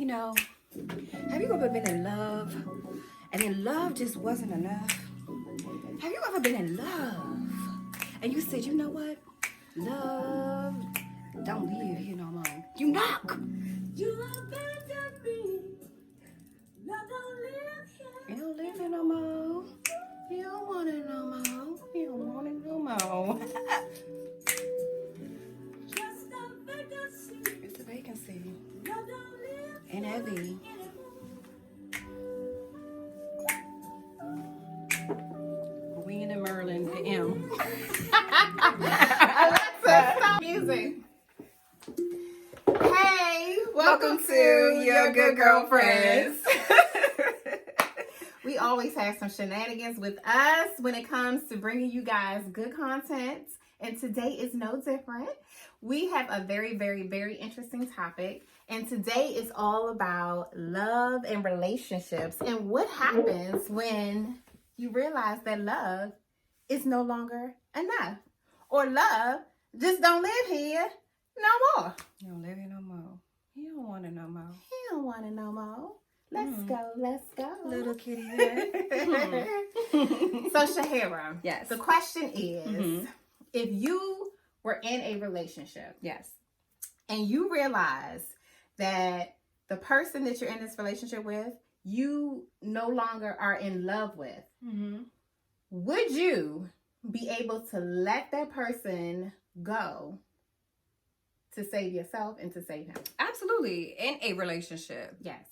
know, have you ever been in love and then love just wasn't enough? Have you ever been in love and you said, you know what? Love don't live here no more. You knock. You abandoned me. Love don't live here. You don't live here no more. You don't want it no more. You don't want it no more. Just a vacancy. It's a vacancy. Love don't live And heavy. We in the Merlin, the M. Alexa, stop music. Hey, welcome to Your Good Girlfriends. We always have some shenanigans with us when it comes to bringing you guys good content, and today is no different. We have a very, very, very interesting topic, and today is all about love and relationships and what happens when you realize that love is no longer enough, or love just don't live here no more. You don't live here no more. You don't want it no more. You don't want it no more. Let's go. Little kitty there. So Shahira, Yes. the question is, if you were in a relationship Yes. and you realize that the person that you're in this relationship with, you no longer are in love with, would you be able to let that person go to save yourself and to save him? Absolutely. In a relationship. Yes.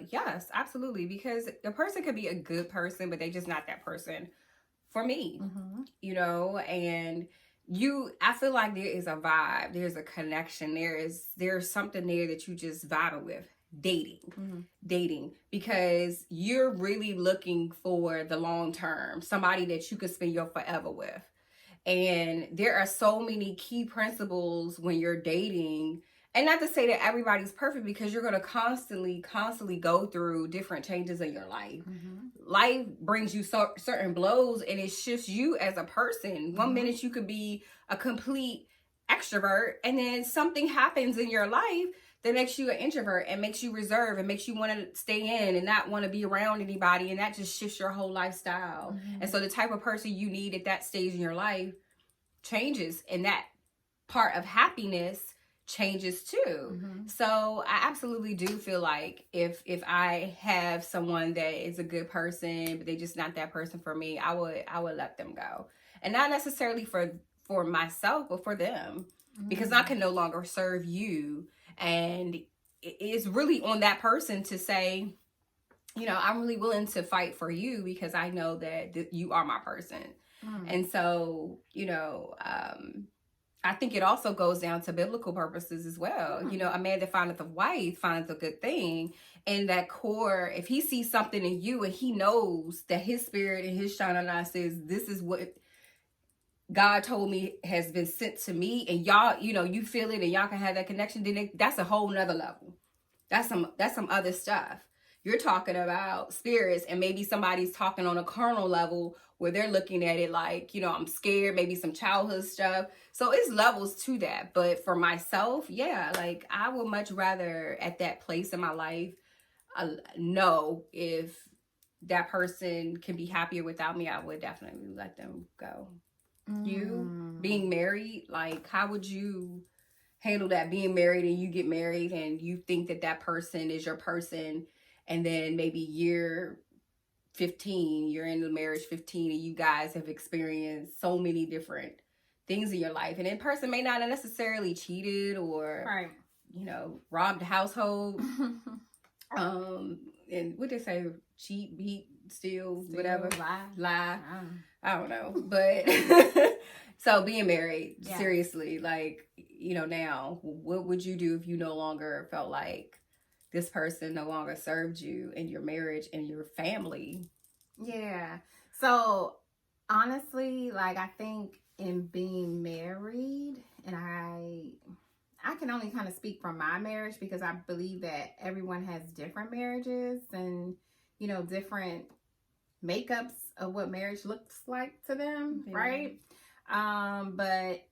Yes, absolutely. Because the person could be a good person, but they just not that person for me. You know, and I feel like there is a vibe, there's a connection, there's something there that you just vibe with. Dating, because you're really looking for the long term, somebody that you could spend your forever with. And there are so many key principles when you're dating, and not to say that everybody's perfect, because you're going to constantly go through different changes in your life. Life brings you certain blows, and it shifts you as a person. One minute you could be a complete extrovert, and then something happens in your life that makes you an introvert and makes you reserved and makes you want to stay in and not want to be around anybody. And that just shifts your whole lifestyle. And so the type of person you need at that stage in your life changes, and that part of happiness changes too. So I absolutely do feel like if I have someone that is a good person, but they just not that person for me, I would let them go. And not necessarily for myself, but for them. Because I can no longer serve you. And it's really on that person to say, you know, I'm really willing to fight for you because I know that you are my person. And so, you know, I think it also goes down to biblical purposes as well. You know, a man that findeth a wife findeth a good thing. And that core, if he sees something in you and he knows that his spirit and his shining eye says, this is what God told me has been sent to me, and y'all, you know, you feel it and y'all can have that connection, then that's a whole nother level. That's some other stuff. You're talking about spirits, and maybe somebody's talking on a carnal level where they're looking at it like, you know, I'm scared, maybe some childhood stuff. So it's levels to that. But for myself, yeah, like I would much rather at that place in my life know if that person can be happier without me, I would definitely let them go. You being married, like how would you handle that, being married and you get married and you think that person is your person, and then maybe year 15, you're in the marriage 15 and you guys have experienced so many different things in your life, and that person may not have necessarily cheated or you know, robbed the household, and what they say, cheat, beat, steal, whatever, lie. I don't know, but so being married, seriously, like, you know, now, what would you do if you no longer felt like this person no longer served you in your marriage and your family? Yeah. So honestly, like I think in being married, and I can only kind of speak from my marriage because I believe that everyone has different marriages and, you know, different makeups of what marriage looks like to them, right? But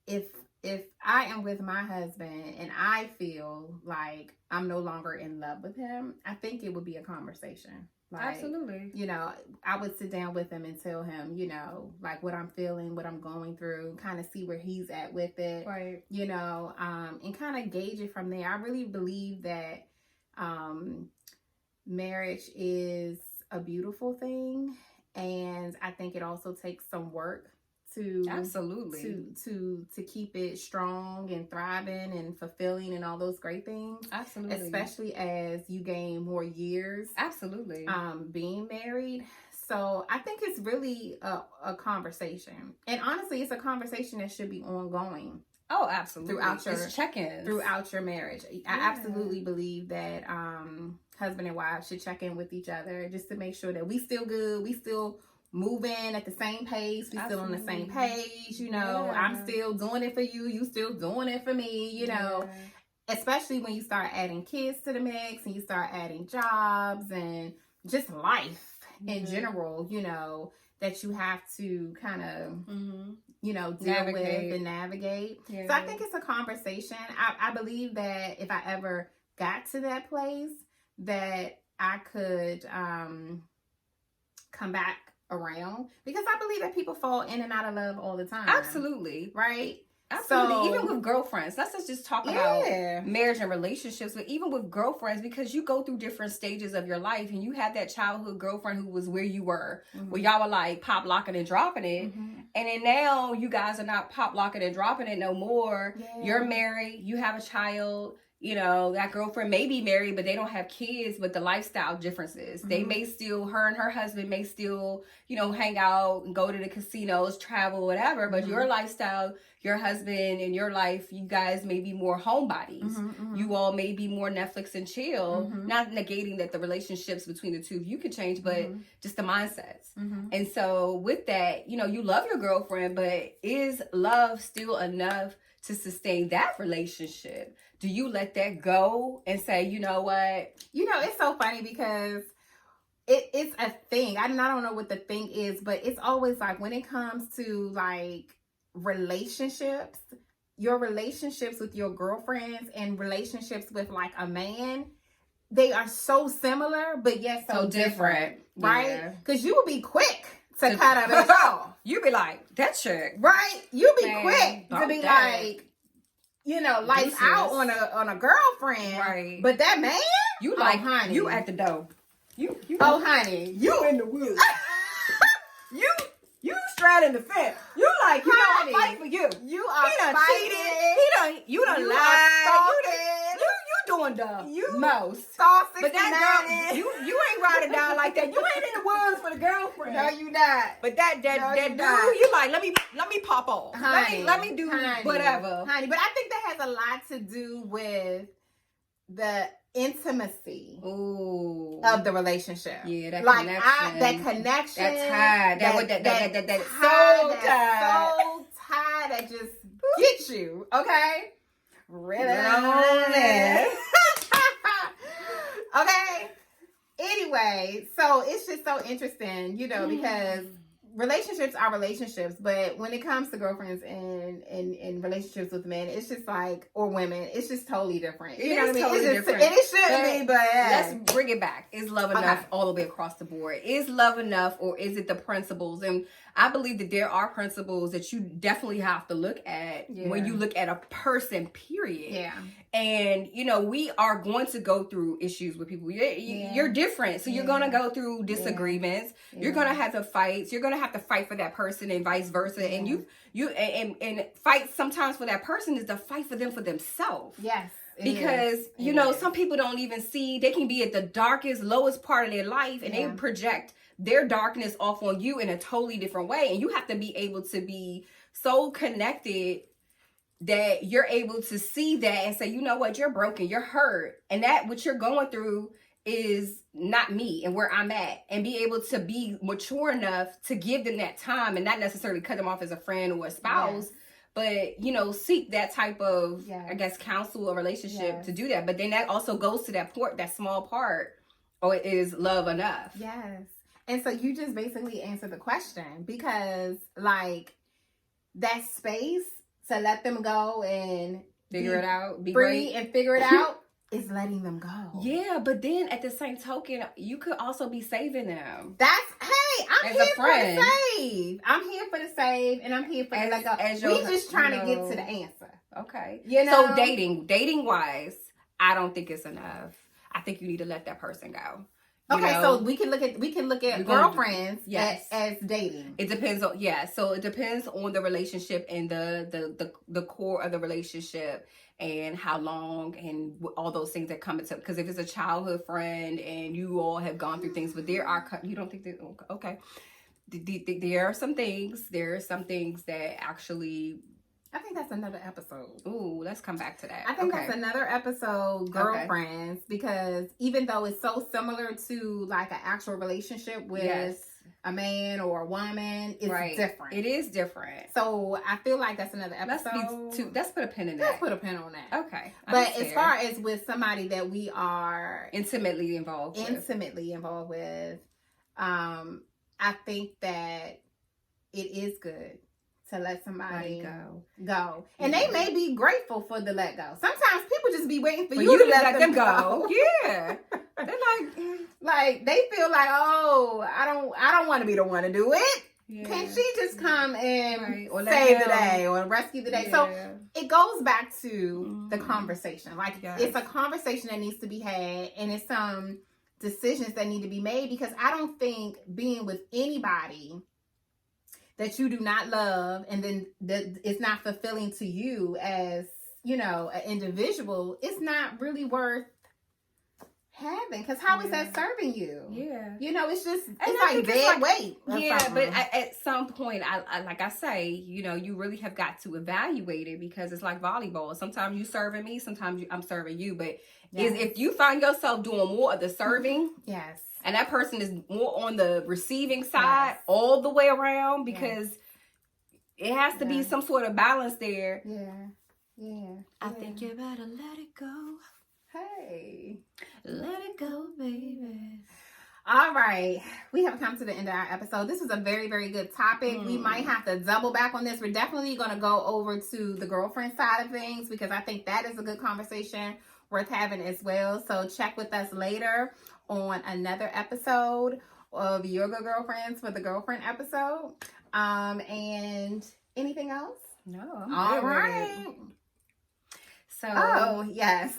if if I am with my husband and I feel like I'm no longer in love with him, I think it would be a conversation. Like, Absolutely. you know, I would sit down with him and tell him, you know, like what I'm feeling, what I'm going through, kind of see where he's at with it, Right. you know, and kind of gauge it from there. I really believe that marriage is a beautiful thing, and I think it also takes some work to Absolutely. to keep it strong and thriving and fulfilling and all those great things. Absolutely. Especially as you gain more years Absolutely. being married. So I think it's really a conversation, and honestly, it's a conversation that should be ongoing. Oh, absolutely. Throughout your check-ins. Throughout your marriage. I absolutely believe that husband and wife should check in with each other just to make sure that we still good, we still moving at the same pace, we still on the same page, you know. I'm still doing it for you, you still doing it for me, you know. Especially when you start adding kids to the mix and you start adding jobs and just life in general, you know, that you have to kind of you know, deal with and navigate. So I think it's a conversation. I believe that if I ever got to that place, that I could come back around, because I believe that people fall in and out of love all the time. Absolutely. Right? Absolutely. So, even with girlfriends. Let's just talk about marriage and relationships, but even with girlfriends, because you go through different stages of your life, and you had that childhood girlfriend who was where you were, where y'all were like pop locking and dropping it. And then now you guys are not pop locking and dropping it no more. You're married, you have a child. You know, that girlfriend may be married, but they don't have kids, but the lifestyle differences. They may still, her and her husband may still, you know, hang out and go to the casinos, travel, whatever. But your lifestyle, your husband and your life, you guys may be more homebodies. You all may be more Netflix and chill. Not negating that the relationships between the two of you can change, but just the mindsets. And so with that, you know, you love your girlfriend, but is love still enough to sustain that relationship? Do you let that go and say, you know what? You know, it's so funny because it's a thing. I don't know what the thing is, but it's always like when it comes to like relationships, your relationships with your girlfriends and relationships with like a man, they are so similar, but yet so different, right? Because you will be quick to cut it off. You be like, that chick, right? You be quick to be like, you know, lights out on a girlfriend, right? But that man, you like, honey, you at the door. You honey, you in the woods. you straddling the fence. You like, you honey, know, I fight for you. You are cheated. You done lied. You doing the most. But that girl, you ain't riding down like that. You ain't in the woods for the girlfriend. No, you not. But that dude, you like, let me pop off. Honey, let me do whatever. Honey, but I think that has a lot to do with the intimacy of the relationship. Yeah, that like connection. That connection. That tie. That so tied that just gets you. Okay? Really? Okay. Anyway, so it's just so interesting, you know, because relationships are relationships, but when it comes to girlfriends and relationships with men, it's just like, or women, it's just totally different. You know what I mean? Totally different. And it should be, but let's bring it back. Is love enough all the way across the board? Is love enough, or is it the principles? And I believe that there are principles that you definitely have to look at when you look at a person, period. Yeah. And, you know, we are going to go through issues with people. You're different. So you're going to go through disagreements. You're going to have to fight. You're going to have to fight for that person and vice versa. And you fight sometimes for that person is to fight for them for themselves. Yes. Because, you know, some people don't even see, they can be at the darkest, lowest part of their life, and they project their darkness off on you in a totally different way. And you have to be able to be so connected that you're able to see that and say, you know what, you're broken, you're hurt, and that what you're going through is not me and where I'm at, and be able to be mature enough to give them that time and not necessarily cut them off as a friend or a spouse, but, you know, seek that type of, I guess, counsel or relationship to do that. But then that also goes to that small part, or is love enough? Yes. And so you just basically answered the question, because like that space to let them go and Figure it out. Be free great. and figure it out is letting them go. Yeah, but then at the same token, you could also be saving them. I'm As here a for friend. the save. I'm here for the save, and I'm here for the let go. We just trying to get to the answer. Okay. You know? So dating wise, I don't think it's enough. I think you need to let that person go. Okay, know? so we can look at girlfriends as dating. It depends on so it depends on the relationship and the core of the relationship and how long and all those things that come into, because if it's a childhood friend and you all have gone through things, but there are, you don't think that, okay, there are some things that actually, I think that's another episode. Ooh, let's come back to that. I think that's another episode, girlfriends, because even though it's so similar to like an actual relationship with a man or a woman, it's different. It is different. So I feel like that's another episode. Let's put a pin in that. Let's put a pin on that. Okay. But as far as with somebody that we are intimately involved with, I think that it is good to let somebody go. And they may be grateful for the let go. Sometimes people just be waiting for you to let them go. Yeah. They're like they feel like, oh, I don't want to be the one to do it. Yeah. Can she just come and save the day or rescue the day? Yeah. So it goes back to the conversation. Like it's a conversation that needs to be had, and it's some decisions that need to be made, because I don't think being with anybody that you do not love and then that it's not fulfilling to you as, you know, an individual, it's not really worth having, because how is that serving you? Yeah, you know, it's just like dead weight. Yeah, but at some point, I like I say, you know, you really have got to evaluate it, because it's like volleyball. Sometimes you serving me, sometimes I'm serving you. But if you find yourself doing more of the serving, and that person is more on the receiving side all the way around, because it has to be some sort of balance there. I think you better let it go. Hey, let it go, baby. All right, we have come to the end of our episode. This was a very, very good topic. We might have to double back on this. We're definitely going to go over to the girlfriend side of things, because I think that is a good conversation worth having as well. So check with us later on another episode of Your Good Girlfriends for the girlfriend episode. And anything else? No. All right. So. Oh, yes.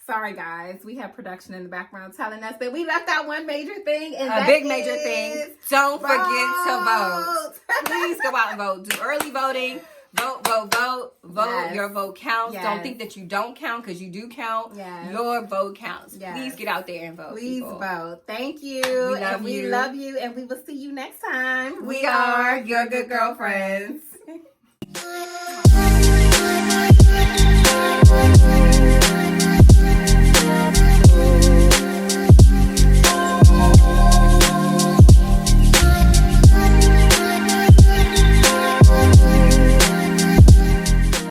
Sorry, guys. We have production in the background telling us that we left out one major thing. And a big major thing. Don't forget to vote. Please go out and vote. Do early voting. Vote. Yes. Your vote counts. Yes. Don't think that you don't count, because you do count. Yes. Your vote counts. Yes. Please get out there and vote. Please vote. Thank you. We love you. And we will see you next time. We are Your Good Girlfriends.